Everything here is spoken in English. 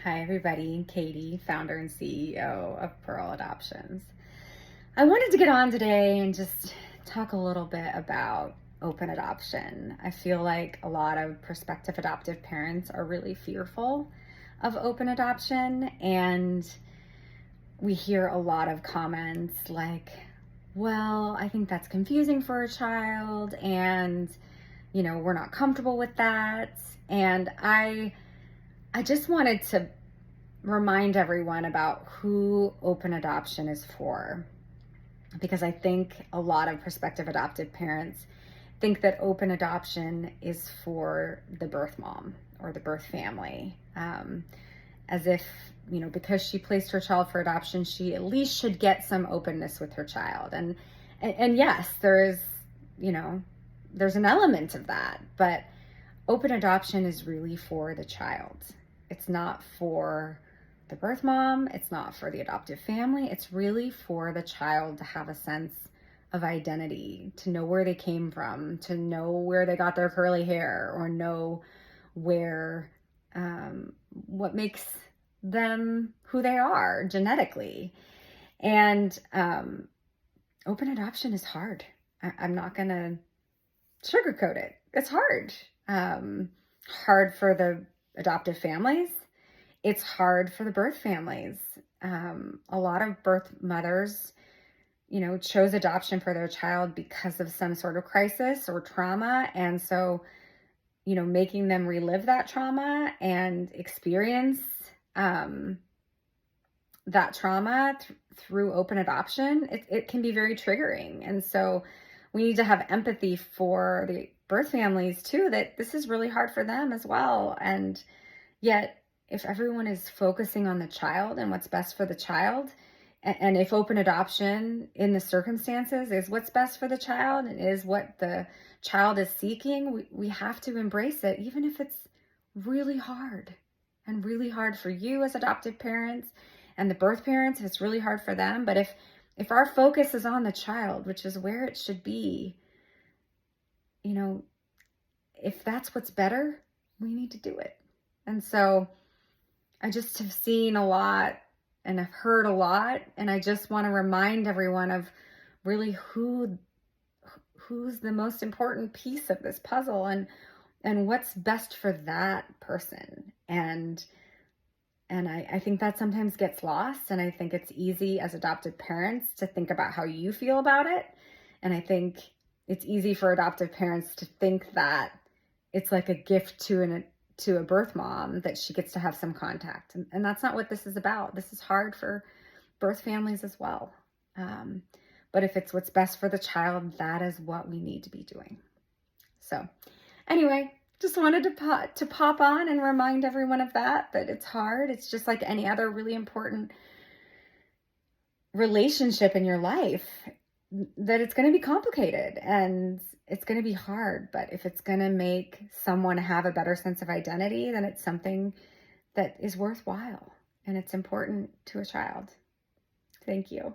Hi, everybody. Katie, founder and CEO of Pearl Adoptions. I wanted to get on today and just talk a little bit about open adoption. I feel like a lot of prospective adoptive parents are really fearful of open adoption, and we hear a lot of comments like, well, I think that's confusing for a child, and we're not comfortable with that. And I just wanted to remind everyone about who open adoption is for, because I think a lot of prospective adoptive parents think that open adoption is for the birth mom or the birth family, as if, because she placed her child for adoption, she at least should get some openness with her child. And yes, there's an element of that, but open adoption is really for the child. It's not for the birth mom. It's not for the adoptive family. It's really for the child to have a sense of identity, to know where they came from, to know where they got their curly hair, or know where, what makes them who they are genetically. And open adoption is hard. I'm not going to sugarcoat it. It's hard. Hard for the adoptive families. It's hard for the birth families. A lot of birth mothers, chose adoption for their child because of some sort of crisis or trauma. And so, making them relive that trauma and experience that trauma through open adoption, it can be very triggering. And so we need to have empathy for the birth families too, that this is really hard for them as well. And yet, if everyone is focusing on the child and what's best for the child, and if open adoption in the circumstances is what's best for the child and is what the child is seeking, we have to embrace it, even if it's really hard, and really hard for you as adoptive parents and the birth parents, if it's really hard for them. But if our focus is on the child, which is where it should be, if that's what's better, we need to do it. And so I just have seen a lot and I've heard a lot, and I just want to remind everyone of really who's the most important piece of this puzzle, and what's best for that person. And I think that sometimes gets lost, and I think it's easy as adoptive parents to think about how you feel about it. And I think it's easy for adoptive parents to think that it's like a gift to a birth mom that she gets to have some contact. And that's not what this is about. This is hard for birth families as well. But if it's what's best for the child, that is what we need to be doing. So anyway, just wanted to pop on and remind everyone of that it's hard. It's just like any other really important relationship in your life, that it's going to be complicated and it's going to be hard. But if it's going to make someone have a better sense of identity, then it's something that is worthwhile and it's important to a child. Thank you.